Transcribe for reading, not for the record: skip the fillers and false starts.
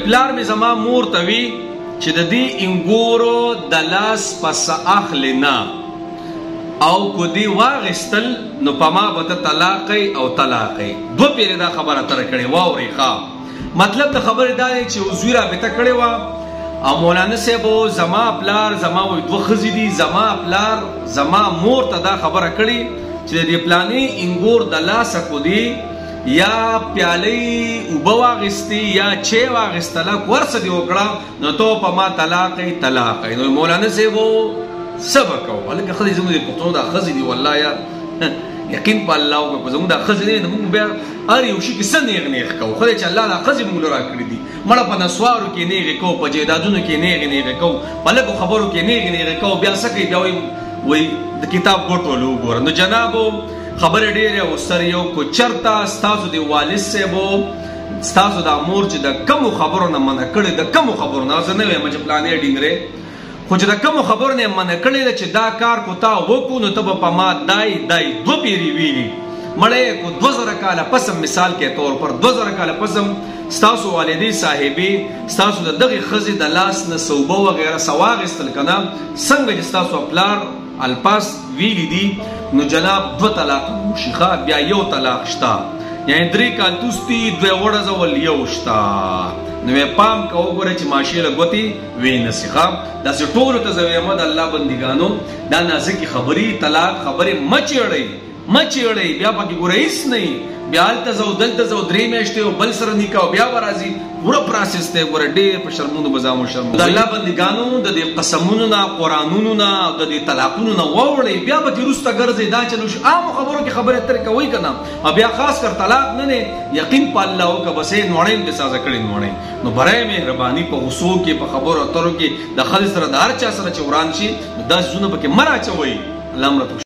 پلار می زما مور ته وی چې د دې انګورو د لاس پس اخلي نه او کو دی واغستل نو پما به طلاقي او طلاقي دو پیری دا خبره تر کړي واوري ښا مطلب د خبره دا دی چې وزیره به تکړه وا او مولانا صاحب زما پلار زما وې دوه خزې دي زما پلار زما مور ته دا خبره کړي چې د پلاني انګور د لاس کو دی یا پیالې اوبه واغستې یا چې واغستله ورڅه دې وکړه نو تو په ما طلاقي نو مولانا صاحب صبر کوو هلکه ښځې زموږ د پښتنو دا ښځې دي والله یا یقین په الله وکړو زموږ دا ښځې دی نو موږ بیا هر یو شي کې څه نیغ کوو خدای چې الله دا ښځې موږ له راکړي دي مړه په نسوارو کې نیغې کوو په جایدادونو کې نیغې کوو په لږو خبرو کې نیغې کوو بیا څه کوي بیا وایي د کتاب ګوټ ولو وګوره نو جنابو خبرې ډېرې او سر یو کو چرته ستاسو د والد صاحبو ستاسو د مور چې د کمو خبرو نه منع کړې د کمو خبرو نه زه نه وایم چې پلانې ډینګرې خو چې د کمو خبرو نه منع کړې ده چې دا کار کو تا وکړو نو ته به په ما دای دوه پیرې ویلي مړی کو 2000 کاله پسم مثال کې طور پر 2000 کاله پسم ستاسو والدې صاحبې ستاسو د دغې ښځې د لاس نه صوبه وغیره څه واخیستل که نه څنګه چې ستاسو پلار الپاس ویلی دي نو جناب 2 طلاق وشي ښه بیا 1 طلاق شته یعنی 3 کالتوس دي 2 وړزول 1 شته نو پام کوه وګوره چې ماشې له ګوتې وی نه سي ښه داسې ټولو ته زه وایم د الله بندګانو دا نازکې خبرې طلاق خبرې مه چیړئ بیا پکې ګوره هېڅ نه بیا هلته ځو دلته ځو 3 میاشتې او بل سره نکاح بیا به راځي پوره پروسس دی ګوره ډېر په شرمونو به ځان وشرموي د الله بندګانو د دې قسمونو نه قرآنونو نه او د دې طلاقونو نه واوړئ بیا به دې وروسته ګرځئ دا چلو عامو خبرو کې خبرې اترې کوئ که نه او بیا خاص کر طلاق نه یقین په الله وکړه بس یې نوړی دې سازه کړې نوړی نو برای مهرباني په غصو کې په خبرو اترو کې د ښځې سره د هر چا سره چې وران شي نو دا څیزونه پکې مه راچوئ الله